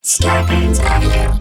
Scarpins Avenue.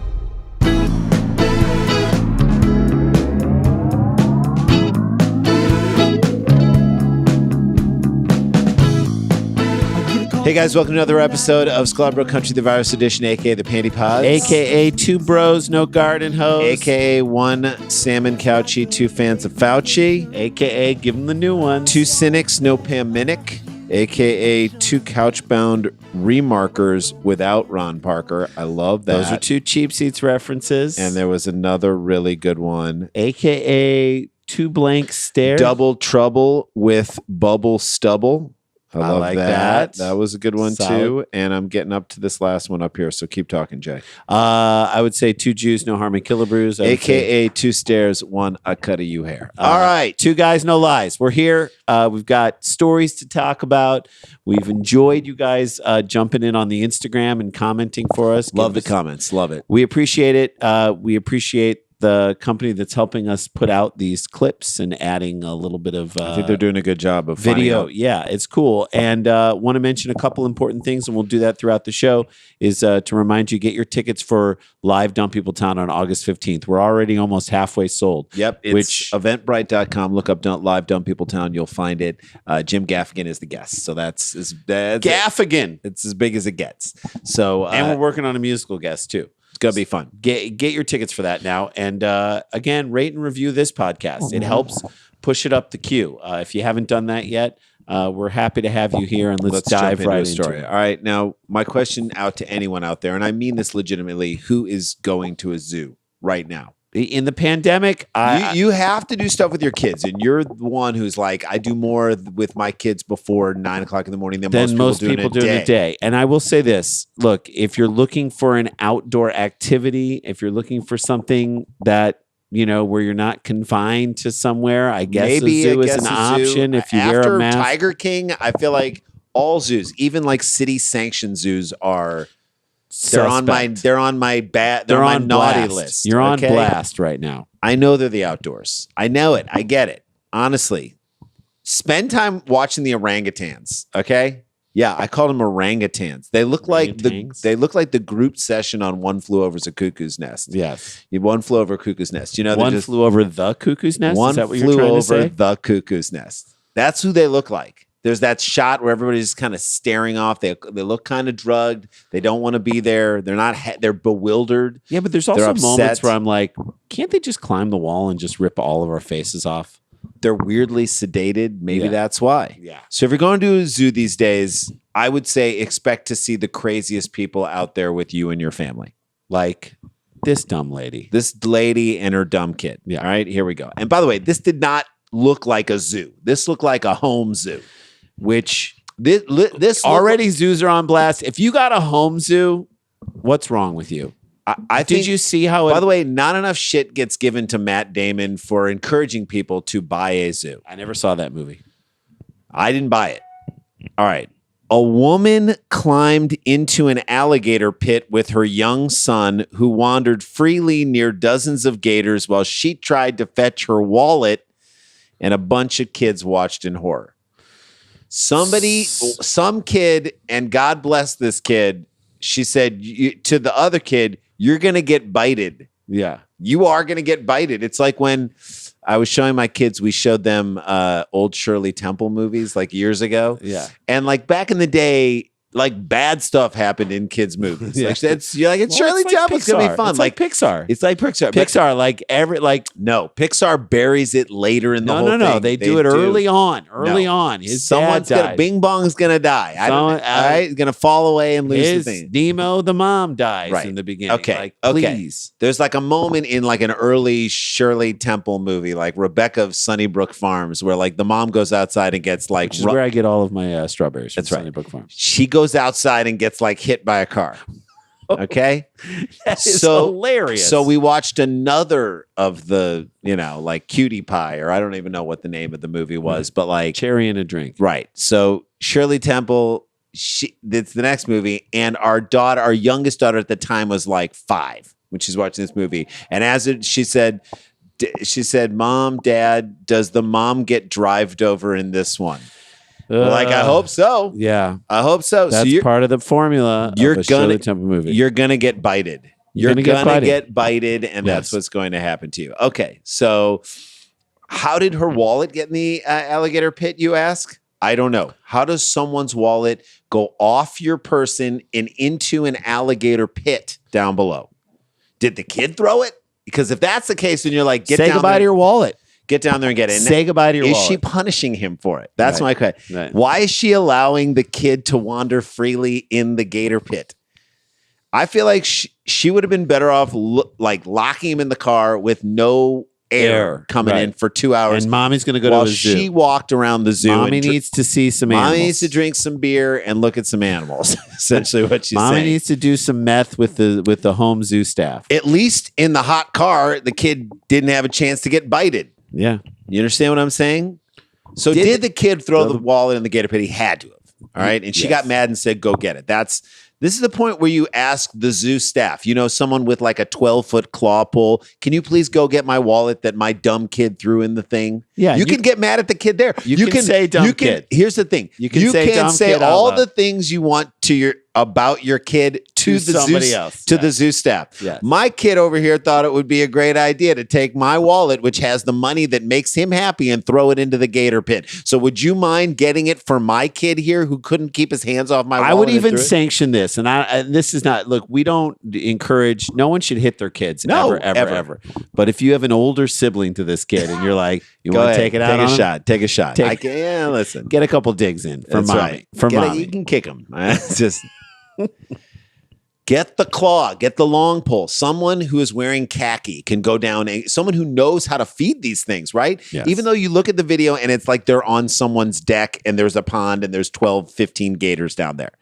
Hey guys, welcome to another episode of Sklarbro Country, the Virus Edition, aka the Panty Pods, AKA two bros, no garden hose, aka one salmon couchy, two fans of Fauci, AKA give them the new one, two cynics, no Pam Minnick, aka two couch-bound remarkers without Ron Parker. I love that. Those are two Cheap Seats references. And there was another really good one, AKA two blank stares. Double Trouble with Bubble Stubble. I love like that. that. That was a good one Solid. too. And I'm getting up to this last one up here, so keep talking, Jay. I would say two Jews, no harm in Killabrews. AKA two stairs, one a cut of you hair. All right. Two guys, no lies. We're here. We've got stories to talk about. We've enjoyed you guys jumping in on the Instagram and commenting for us. Love the comments. Love it. We appreciate it. We appreciate the company that's helping us put out these clips and adding a little bit of I think they're doing a good job of video. Yeah, it's cool. And want to mention a couple important things, and we'll do that throughout the show, is to remind you, get your tickets for Live Dumb People Town on August 15th. We're already almost halfway sold. Yep. It's eventbrite.com. Look up Live Dumb People Town. You'll find it. Jim Gaffigan is the guest. So that's Gaffigan. It's as big as it gets. So And we're working on a musical guest too. It's going to be fun. Get your tickets for that now. And again, rate and review this podcast. It helps push it up the queue. If you haven't done that yet, we're happy to have you here, and let's dive right into story. it. All right. Now, my question out to anyone out there, and I mean this legitimately, who is going to a zoo right now? In the pandemic, You have to do stuff with your kids, and you're the one who's like, I do more with my kids before 9 o'clock in the morning than most people do in a day. And I will say this: look, if you're looking for an outdoor activity, if you're looking for something that where you're not confined to somewhere, I guess Maybe a zoo is an option. If you wear a mask, Tiger King, I feel like all zoos, even like city sanctioned zoos, are. They're on my naughty list. You're on blast right now. I know they're the outdoors. I know it. I get it. Honestly, spend time watching the orangutans. Okay, yeah, I call them orangutans. They look like the group session on One Flew Over the Cuckoo's Nest. Yes, One Flew Over Cuckoo's Nest. One Flew Over the Cuckoo's Nest. One Is that what Flew you're trying Over to say? the Cuckoo's Nest. That's who they look like. There's that shot where everybody's kind of staring off. They look kind of drugged. They don't want to be there. They're not. They're bewildered. Yeah, but there's also moments where I'm like, can't they just climb the wall and just rip all of our faces off? They're weirdly sedated. Maybe that's why. Yeah. So if you're going to a zoo these days, I would say expect to see the craziest people out there with you and your family. Like this dumb lady. This lady and her dumb kid. Yeah. All right, here we go. And by the way, this did not look like a zoo. This looked like a home zoo. Which this already zoos are on blast. If you got a home zoo, what's wrong with you? I think, did you see how? By the way, not enough shit gets given to Matt Damon for encouraging people to buy a zoo. I never saw that movie. I didn't buy it. All right. A woman climbed into an alligator pit with her young son, who wandered freely near dozens of gators while she tried to fetch her wallet, and a bunch of kids watched in horror. Some kid, and God bless this kid, she said to the other kid, "You're going to get bited." Yeah. You are going to get bited. It's like when I was showing my kids, we showed them old Shirley Temple movies like years ago. Yeah. And like back in the day, like bad stuff happened in kids' movies. Yeah. Like you're like, it's Shirley Temple. It's going to be fun. It's like Pixar. It's like Pixar. Pixar, no, Pixar buries it later in the whole thing. No. They do it early on. Early on. Someone's dad died. Bing Bong's going to die. All right. He's going to fall away and lose the thing. Nemo, the mom, dies in the beginning. Okay. Please. There's like a moment in like an early Shirley Temple movie, like Rebecca of Sunnybrook Farms, where like the mom goes outside and gets like, which is where I get all of my strawberries. That's from right. Sunnybrook Farm. She goes outside and gets like hit by a car. Okay. That is hilarious. So we watched another of the, like Cutie Pie, or I don't even know what the name of the movie was, but like Cherry and a Drink. Right. So Shirley Temple, it's the next movie. And our youngest daughter at the time was like 5 when she's watching this movie. And she said, Mom, Dad, does the mom get drived over in this one? Like, I hope so. Yeah. I hope so. That's so part of the formula you're of a gonna- Shirley Temple movie. you're going to get bited. You're gonna going to get bited, and Yes. that's what's going to happen to you. Okay, so how did her wallet get in the alligator pit, you ask? I don't know. How does someone's wallet go off your person and into an alligator pit down below? Did the kid throw it? Because if that's the case, then you're like, Say down goodbye there, to your wallet. get down there and get it. And Say goodbye to your is wallet. she punishing him for it? That's Right. my question. Right. Why is she allowing the kid to wander freely in the gator pit? I feel like she would have been better off like locking him in the car with no air coming in for 2 hours. And mommy's going to go while to the zoo. she walked around the zoo. Mommy and needs to see some Mommy animals. needs to drink some beer and look at some animals. Essentially, what she's Mommy saying. needs to do some meth with the home zoo staff. At least in the hot car, the kid didn't have a chance to get bited. Yeah. You understand what I'm saying? So did the kid throw the wallet in the gator pit? He had to have. All right. And she got mad and said, go get it. This is the point where you ask the zoo staff, someone with like a 12-foot claw pull, can you please go get my wallet that my dumb kid threw in the thing? Yeah, You can get mad at the kid there. You can say dumb kid. Here's the thing. You can say dumb kid out all loud. the things you want about your kid to the somebody zoo, else. to the zoo staff. Yes. My kid over here thought it would be a great idea to take my wallet, which has the money that makes him happy, and throw it into the gator pit. So would you mind getting it for my kid here who couldn't keep his hands off my wallet? I would and even threw it? sanction this, and this is not. Look, we don't encourage. No one should hit their kids. No, ever. But if you have an older sibling to this kid, and you're like, you Go want to ahead, take it out, take on a him? shot. Take a shot. Listen. Get a couple digs in for That's mommy. right. For Get it, mommy. you can kick him. Just get the claw, get the long pole. Someone who is wearing khaki can go down, and someone who knows how to feed these things, right? Yes. Even though you look at the video and it's like they're on someone's deck and there's a pond and there's 12, 15 gators down there.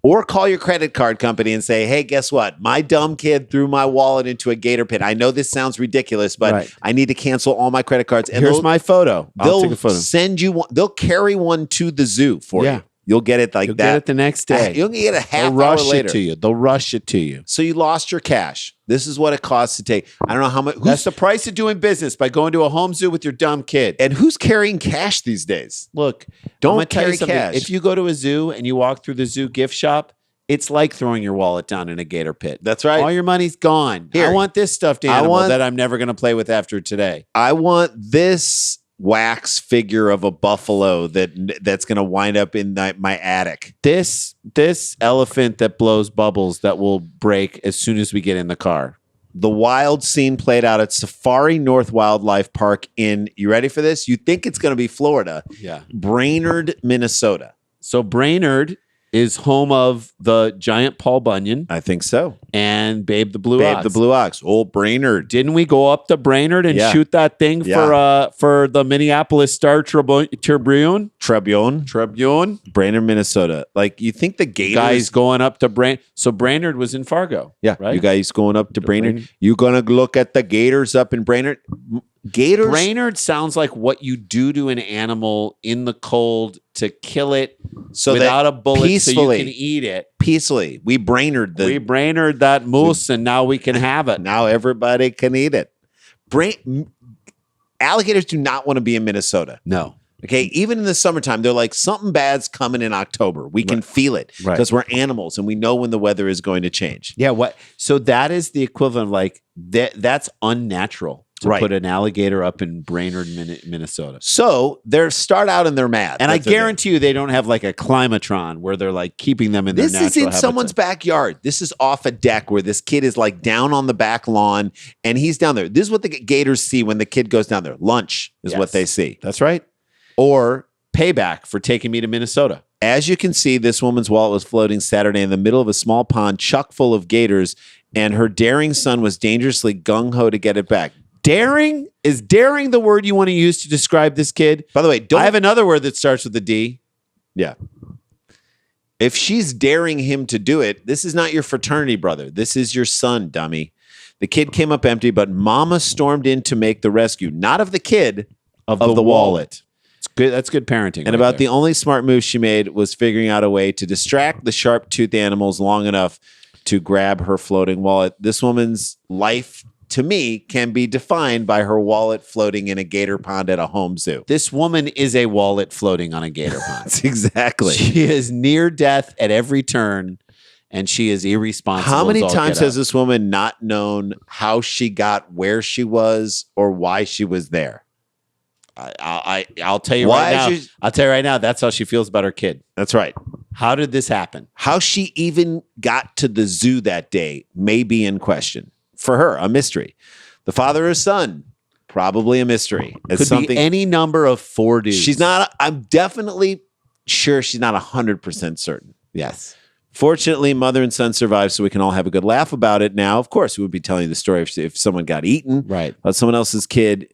Or call your credit card company and say, hey, guess what? My dumb kid threw my wallet into a gator pit. I know this sounds ridiculous, but Right. I need to cancel all my credit cards. And Here's my photo. I'll they'll take a photo. send you one. They'll carry one to the zoo for Yeah. you. You'll get it like You'll that. get it the next day. You'll get a half They'll hour rush later. it to you. They'll rush it to you. So you lost your cash. This is what it costs to take. I don't know how much. That's the price of doing business by going to a home zoo with your dumb kid. And who's carrying cash these days? Look, Don't I'm gonna tell you carry something. cash. If you go to a zoo and you walk through the zoo gift shop, it's like throwing your wallet down in a gator pit. That's right. All your money's gone. Here. I want this stuffed I animal want- that I'm never going to play with after today. I want this wax figure of a buffalo that's going to wind up in my attic. This elephant that blows bubbles that will break as soon as we get in the car. The wild scene played out at Safari North Wildlife Park in, you ready for this? You think it's going to be Florida. Yeah. Brainerd, Minnesota. So Brainerd is home of the giant Paul Bunyan I think so. and Babe the Blue Babe Ox. the Blue Ox. Old Brainerd. Didn't we go up to Brainerd and Yeah. shoot that thing for the Minneapolis Star Tribune? Trebune. Brainerd, Minnesota. Like, you think the Gators... Guys going up to Brainerd. So Brainerd was in Fargo. Yeah, right. you guys going up to Brainerd. Brainerd. You gonna look at the Gators up in Brainerd? Gators. Brainerd sounds like what you do to an animal in the cold to kill it So without that a bullet so you peacefully- can eat it. peacefully. We Brainerd We Brainerd that moose and now we can have it. now everybody can eat it. Alligators do not want to be in Minnesota. No. Okay, even in the summertime, they're like, something bad's coming in October. We can feel it Right. because we're animals and we know when the weather is going to change. Yeah, what? So that is the equivalent of like that's unnatural to Right. put an alligator up in Brainerd, Minnesota. So they start out and they're mad. And I That's the thing. guarantee you they don't have like a climatron where they're like keeping them in their This natural is in habitat. someone's backyard. This is off a deck where this kid is like down on the back lawn and he's down there. This is what the gators see when the kid goes down there. Lunch is Yes. what they see. That's right. Or payback for taking me to Minnesota. As you can see, this woman's wallet was floating Saturday in the middle of a small pond chock full of gators, and her daring son was dangerously gung-ho to get it back. Daring? Is daring the word you want to use to describe this kid? By the way, don't... I have another word that starts with a D. Yeah. If she's daring him to do it, this is not your fraternity brother. This is your son, dummy. The kid came up empty, but mama stormed in to make the rescue, not of the kid, of the wallet. It's good. That's good parenting. And about the only smart move she made was figuring out a way to distract the sharp-toothed animals long enough to grab her floating wallet. This woman's life to me, can be defined by her wallet floating in a gator pond at a home zoo. This woman is a wallet floating on a gator pond. That's exactly. She is near death at every turn, and she is irresponsible. How many as all times get has out. this woman not known how she got where she was or why she was there? I'll tell you Why right now. is she- I'll tell you right now. That's how she feels about her kid. That's right. How did this happen? How she even got to the zoo that day may be in question. For her, a mystery. The father or son, probably a mystery. It's Could something be any number of 4 dudes. she's not. I'm definitely sure she's not 100% certain. Yes. Fortunately, mother and son survived, so we can all have a good laugh about it. Now, of course, we would be telling you the story if someone got eaten, Right. about someone else's kid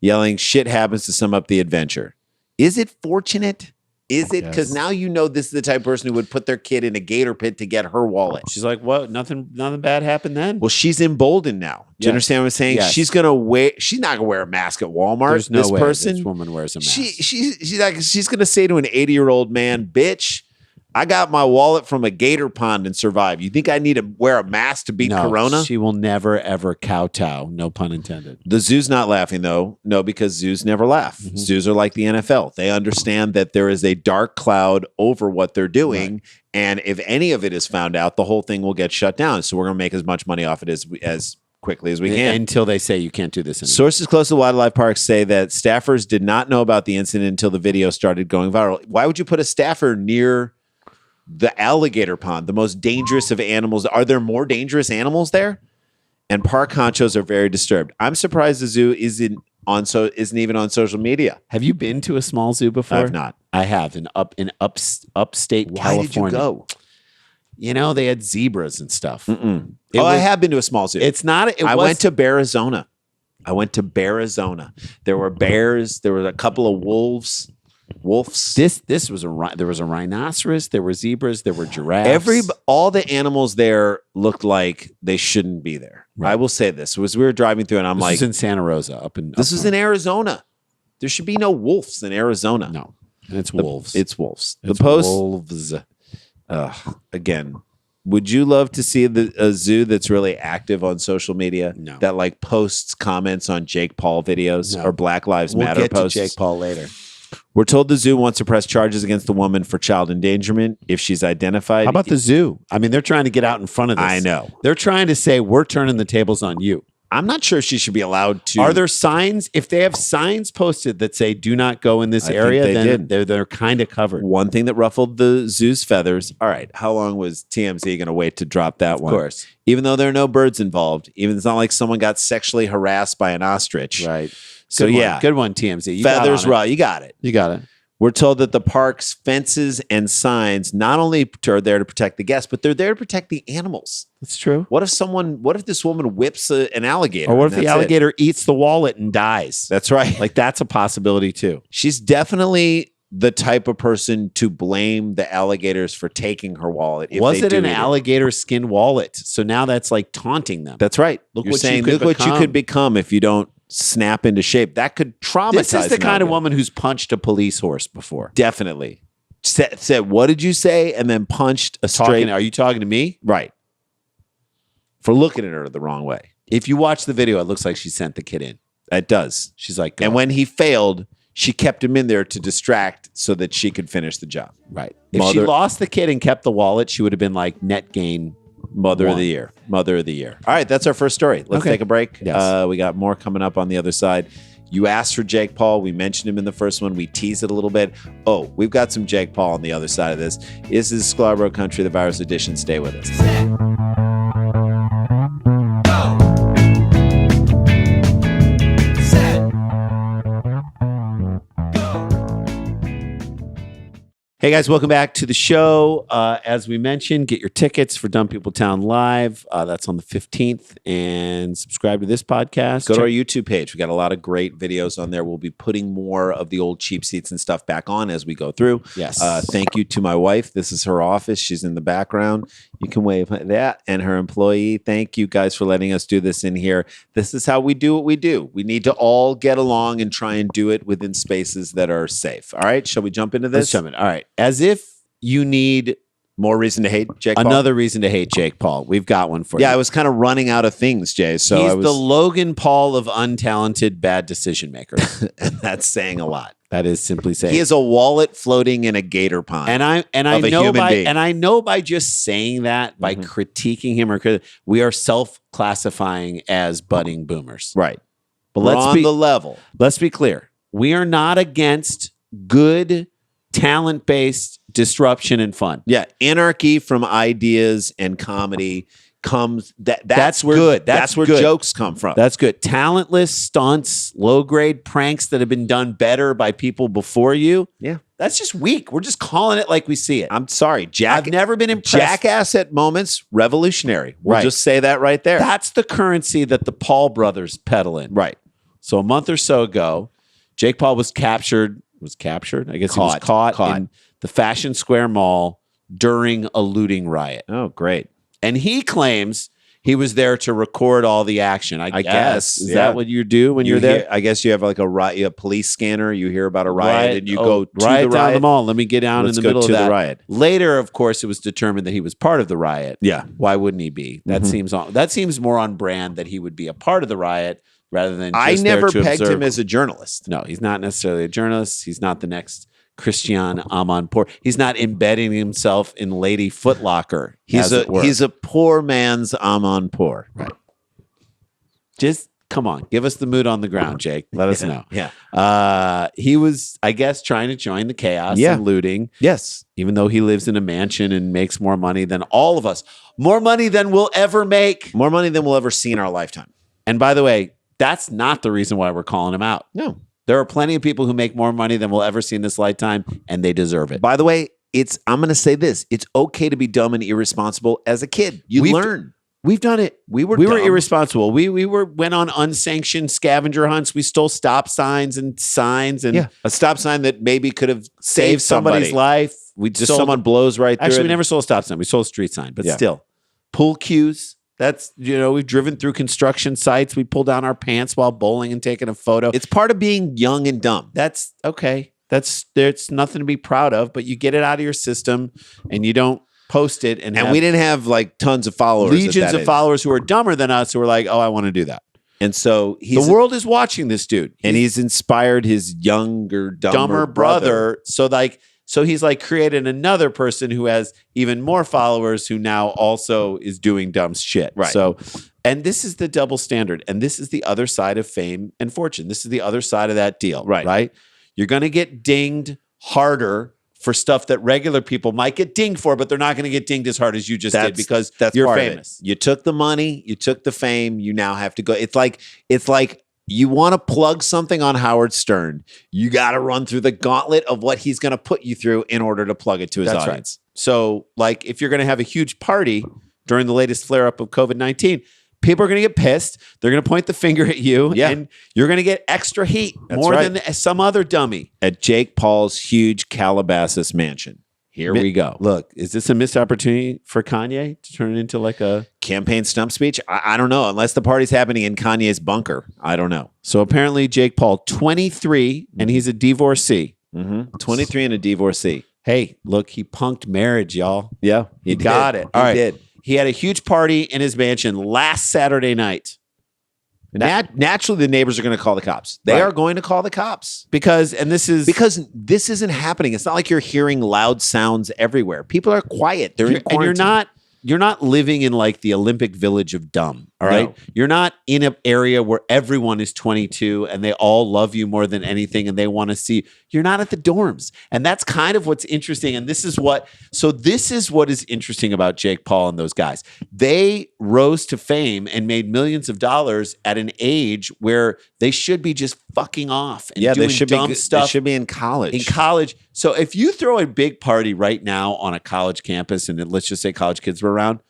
yelling, "Shit happens," to sum up the adventure. Is it fortunate? Is it? Because Yes. now you know this is the type of person who would put their kid in a gator pit to get her wallet. She's like, what? Nothing bad happened then? Well, she's emboldened now. Do you Yes. understand what I'm saying? Yes. She's not gonna wear a mask at Walmart. There's no this way person, this woman wears a mask. she's gonna say to an 80-year-old man, "Bitch, I got my wallet from a gator pond and survived. You think I need to wear a mask to beat no, Corona?" she will never, ever kowtow. No pun intended. The zoo's not laughing though. No, because zoos never laugh. Mhm. Zoos are like the NFL. They understand that there is a dark cloud over what they're doing. Right. And if any of it is found out, the whole thing will get shut down. So we're going to make as much money off it as quickly as we can. Until they say you can't do this anymore. Sources close to wildlife parks say that staffers did not know about the incident until the video started going viral. Why would you put a staffer near the alligator pond, the most dangerous of animals? Are there more dangerous animals there? And park honchos are very disturbed. I'm surprised the zoo isn't even on social media. Have you been to a small zoo before? I've not. I have in upstate Why California. did you go? You know, they had zebras and stuff. Mm-mm. It I was- have been to a small zoo. It's not. I went to Arizona. There were bears. There were a couple of wolves. This was there was a rhinoceros. There were zebras. There were giraffes. All the animals there looked like they shouldn't be there. Right. I will say this: as we were driving through, and I'm This like, was in Santa Rosa, up in. "This is in Arizona. There should be no wolves in Arizona." No, and it's wolves. It's wolves. It's The post wolves. again. Would you love to see a zoo that's really active on social media? No. That like posts comments on Jake Paul videos No. or Black Lives We'll Matter get posts? to Jake Paul later. We're told the zoo wants to press charges against the woman for child endangerment if she's identified. How about the zoo? I mean, they're trying to get out in front of this. I know. They're trying to say we're turning the tables on you. I'm not sure she should be allowed to. Are there signs? If they have signs posted that say "Do not go in this I think area," they then did. they're kind of covered. One thing that ruffled the zoo's feathers. All right, how long was TMZ going to wait to drop that one? Of course, Even though there are no birds involved, even it's not like someone got sexually harassed by an ostrich. right. So Good one. yeah, good one, TMZ. You feathers got on it. raw. You got it. You got it. We're told that the park's fences and signs not only are there to protect the guests, but they're there to protect the animals. That's true. What if this woman whips an alligator? Or what if and the that's it? alligator eats the wallet and dies? That's right. Like that's a possibility too. She's definitely the type of person to blame the alligators for taking her wallet. if Was they it do an eat alligator skin wallet? So now that's like taunting them. That's right. Look You're what you saying, could look what you become." could become if you don't snap into shape. That could traumatize. This is the an kind of alligator. woman who's punched a police horse before. Definitely said, "What did you say?" and then punched a straight. Are you talking to me? Right. For looking at her the wrong way. If you watch the video, it looks like she sent the kid in. It does. She's like, go. And when he failed, she kept him in there to distract so that she could finish the job. right. If she Mother- lost the kid and kept the wallet, she would have been like net gain. Mother of One. the year. Mother of the year. All right, that's our first story. Let's Okay. take a break. Yes. We got more coming up on the other side. You asked for Jake Paul. We mentioned him in the first one. We teased it a little bit. Oh, we've got some Jake Paul on the other side of this. This is Sklarbro Country, the virus edition. Stay with us. Hey guys, welcome back to the show. As we mentioned, get your tickets for Dumb People Town Live. That's on the 15th. And subscribe to this podcast. Go to our YouTube page. We got a lot of great videos on there. We'll be putting more of the old cheap seats and stuff back on as we go through. Yes. Thank you to my wife. This is her office. She's in the background. You can wave at that. And her employee. Thank you guys for letting us do this in here. This is how we do what we do. We need to all get along and try and do it within spaces that are safe. All right. Shall we jump into this? Let's jump in. All right. As if you need More reason to hate Jake Paul? Another reason to hate Jake Paul. We've got one for you. Yeah, I was kind of running out of things, Jay. So He's I was, the Logan Paul of untalented, bad decision makers. and that's saying a lot. That is simply saying. He is a wallet floating in a gator pond. And I of a know human by being. and I know by just saying that, by critiquing him we are self-classifying as budding boomers. Right. But We're on the level. let's be clear. We are not against good talent-based disruption and fun. Yeah. Anarchy from ideas and comedy comes that's where good. That's where good. jokes come from. That's good. Talentless stunts, low-grade pranks that have been done better by people before you. Yeah. That's just weak. We're just calling it like we see it. I'm sorry. I've never been impressed. Jackass at moments, revolutionary. We'll Right. just say that right there. That's the currency that the Paul brothers peddle in. Right. So a month or so ago, Jake Paul was captured. I guess he was caught in the Fashion Square Mall during a looting riot. Oh, great. And he claims he was there to record all the action. I guess. Is that what you do when you're there? I guess you have like a police scanner. You hear about a riot and you go to riot the riot. down the mall. Let me get down Let's in the go middle to of that. the riot. Later, of course, it was determined that he was part of the riot. Yeah. Why wouldn't he be? That seems more on brand that he would be a part of the riot rather than just I never there to pegged observe. him as a journalist. No, he's not necessarily a journalist. He's not the next Christian Amanpour. He's not embedding himself in Lady Footlocker. He's a poor man's Amanpour. Right. Just come on, give us the mood on the ground, Jake. Let us know. Yeah. He was, I guess, trying to join the chaos Yeah. and looting. Yes. Even though he lives in a mansion and makes more money than all of us, more money than we'll ever make. More money than we'll ever see in our lifetime. And by the way, that's not the reason why we're calling him out. No. There are plenty of people who make more money than we'll ever see in this lifetime, and they deserve it. By the way, I'm going to say this. It's okay to be dumb and irresponsible as a kid. You learn. We've done it. We were irresponsible. We went on unsanctioned scavenger hunts. We stole stop signs and a stop sign that maybe could have saved somebody's life. We Just someone blows right through Actually, it. we never sold a stop sign. We sold a street sign, but still. Pool cues. That's, we've driven through construction sites. We pull down our pants while bowling and taking a photo. It's part of being young and dumb. That's okay. There's nothing to be proud of, but you get it out of your system and you don't post it. And we didn't have like tons of followers. Legions of followers who are dumber than us who are like, oh, I want to do that. And so the world is watching this dude. He's inspired his younger, dumber brother. So he's like created another person who has even more followers who now also is doing dumb shit. Right. So, and this is the double standard. And this is the other side of fame and fortune. This is the other side of that deal. Right. You're going to get dinged harder for stuff that regular people might get dinged for, but they're not going to get dinged as hard as you just did because you're famous. You took the money, you took the fame, you now have to go. It's like you want to plug something on Howard Stern. You got to run through the gauntlet of what he's going to put you through in order to plug it to his audience. Right. So, like, if you're going to have a huge party during the latest flare-up of COVID-19, people are going to get pissed. They're going to point the finger at you, and you're going to get extra heat more than some other dummy. At Jake Paul's huge Calabasas mansion. Here we go. Look, is this a missed opportunity for Kanye to turn it into like a campaign stump speech? I don't know. Unless the party's happening in Kanye's bunker. I don't know. So apparently Jake Paul, 23, and he's a divorcee. 23 and a divorcee. Hey, look, he punked marriage, y'all. Yeah, he got it. All right. Did. He had a huge party in his mansion last Saturday night. Naturally, the neighbors are going to call the cops. They are going to call the cops because this isn't happening. It's not like you're hearing loud sounds everywhere. People are quiet. They're in quarantine. And you're not living in like the Olympic Village of dumb. All right. No. You're not in an area where everyone is 22 and they all love you more than anything and they want to see. You're not at the dorms. And that's kind of what's interesting. And this is what is interesting about Jake Paul and those guys. They rose to fame and made millions of dollars at an age where they should be just fucking off and doing dumb stuff. They should be in college. So if you throw a big party right now on a college campus and let's just say college kids were around,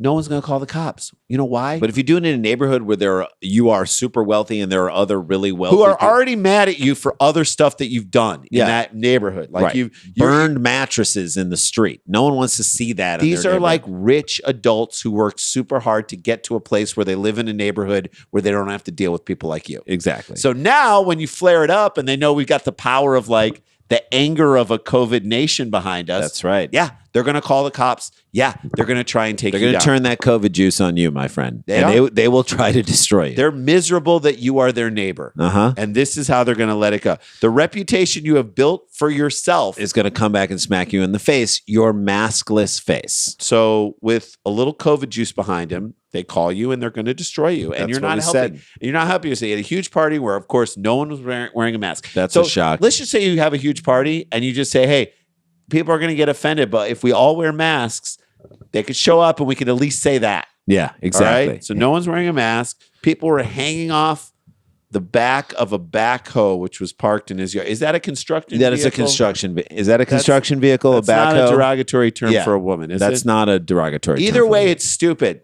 no one's going to call the cops. You know why? But if you do it in a neighborhood where you are super wealthy and there are other really wealthy who are already mad at you for other stuff that you've done in that neighborhood. Like you've burned mattresses in the street. No one wants to see that. These are like rich adults who work super hard to get to a place where they live in a neighborhood where they don't have to deal with people like you. Exactly. So now when you flare it up and they know we've got the power of like the anger of a COVID nation behind us. That's right. Yeah. they're going to call the cops. Yeah, they're going to try and take you They're going down. to turn that COVID juice on you, my friend. They and are. they will try to destroy you. They're miserable that you are their neighbor. Uh-huh. And this is how they're going to let it go. The reputation you have built for yourself Is going to come back and smack you in the face, your maskless face. So with a little COVID juice behind him, they call you and they're going to destroy you. And That's you're what not we helping. said. You're not helping. So you had a huge party where, of course, no one was wearing a mask. That's so a shock. Let's just say you have a huge party and you just say, hey, people are going to get offended, but if we all wear masks, they could show up and we could at least say that. Yeah, All exactly. right? So no one's wearing a mask. People were hanging off the back of a backhoe, which was parked in his yard. Is that a construction That is a vehicle? construction. Is that a construction vehicle? That's a backhoe? not a derogatory term Yeah. for a woman, is That's it? not a derogatory. term Either for way, me. it's stupid.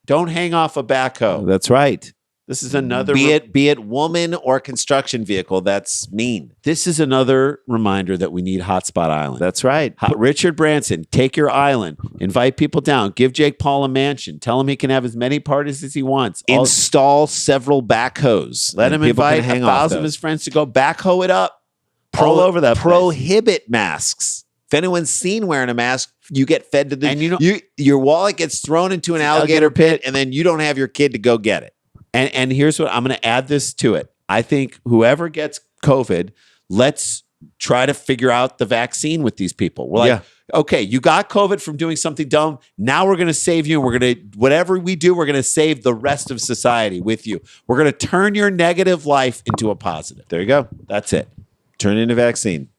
Don't hang off a backhoe. That's right. This is another Be it woman or construction vehicle. That's mean. This is another reminder that we need Hotspot Island. That's right. Richard Branson, take your island, invite people down, give Jake Paul a mansion, tell him he can have as many parties as he wants. Install several backhoes. Let and him people can invite hang 1,000 off of those. his friends to go backhoe it up all over that place. Prohibit masks. If anyone's seen wearing a mask, you get fed to the And you know- your wallet gets thrown into an alligator pit, and then you don't have your kid to go get it. And here's what I'm going to add this to it. I think whoever gets COVID, let's try to figure out the vaccine with these people. We're like, okay, you got COVID from doing something dumb. Now we're going to save you. And we're going to, whatever we do, we're going to save the rest of society with you. We're going to turn your negative life into a positive. There you go. That's it. Turn into vaccine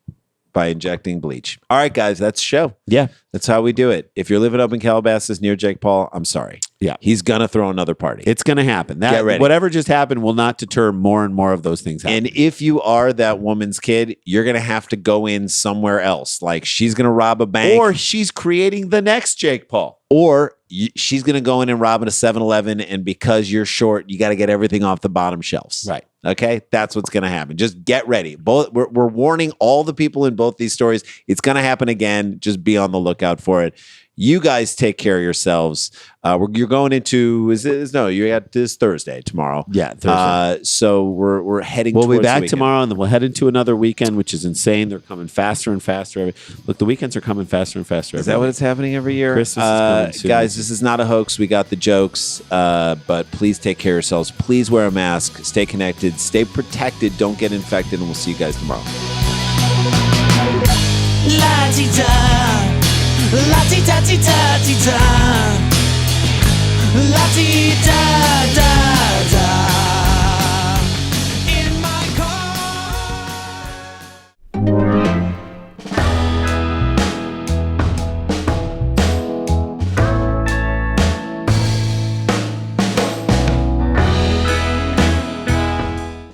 by injecting bleach. All right, guys, that's the show. Yeah. That's how we do it. If you're living up in Calabasas near Jake Paul, I'm sorry. Yeah. He's going to throw another party. It's going to happen. Get ready. Whatever just happened will not deter more and more of those things happening. And if you are that woman's kid, you're going to have to go in somewhere else. Like she's going to rob a bank. Or she's creating the next Jake Paul. Or she's going to go in and rob at a 7-Eleven. And because you're short, you got to get everything off the bottom shelves. Right. Okay. That's what's going to happen. Just get ready. We're warning all the people in both these stories. It's going to happen again. Just be on the lookout for it. You guys take care of yourselves. You're going into you're at this Thursday tomorrow. Yeah, Thursday. So we're heading. We'll be towards the back weekend. tomorrow, and then we'll head into another weekend, which is insane. They're coming faster and faster. Look, the weekends are coming faster and faster. Is that what it's happening every year? Christmas is coming soon. Guys, this is not a hoax. We got the jokes, but please take care of yourselves. Please wear a mask. Stay connected. Stay protected. Don't get infected, and we'll see you guys tomorrow. La-ti-da, la-ti-da-ti-da-ti-da, la-ti-da-da.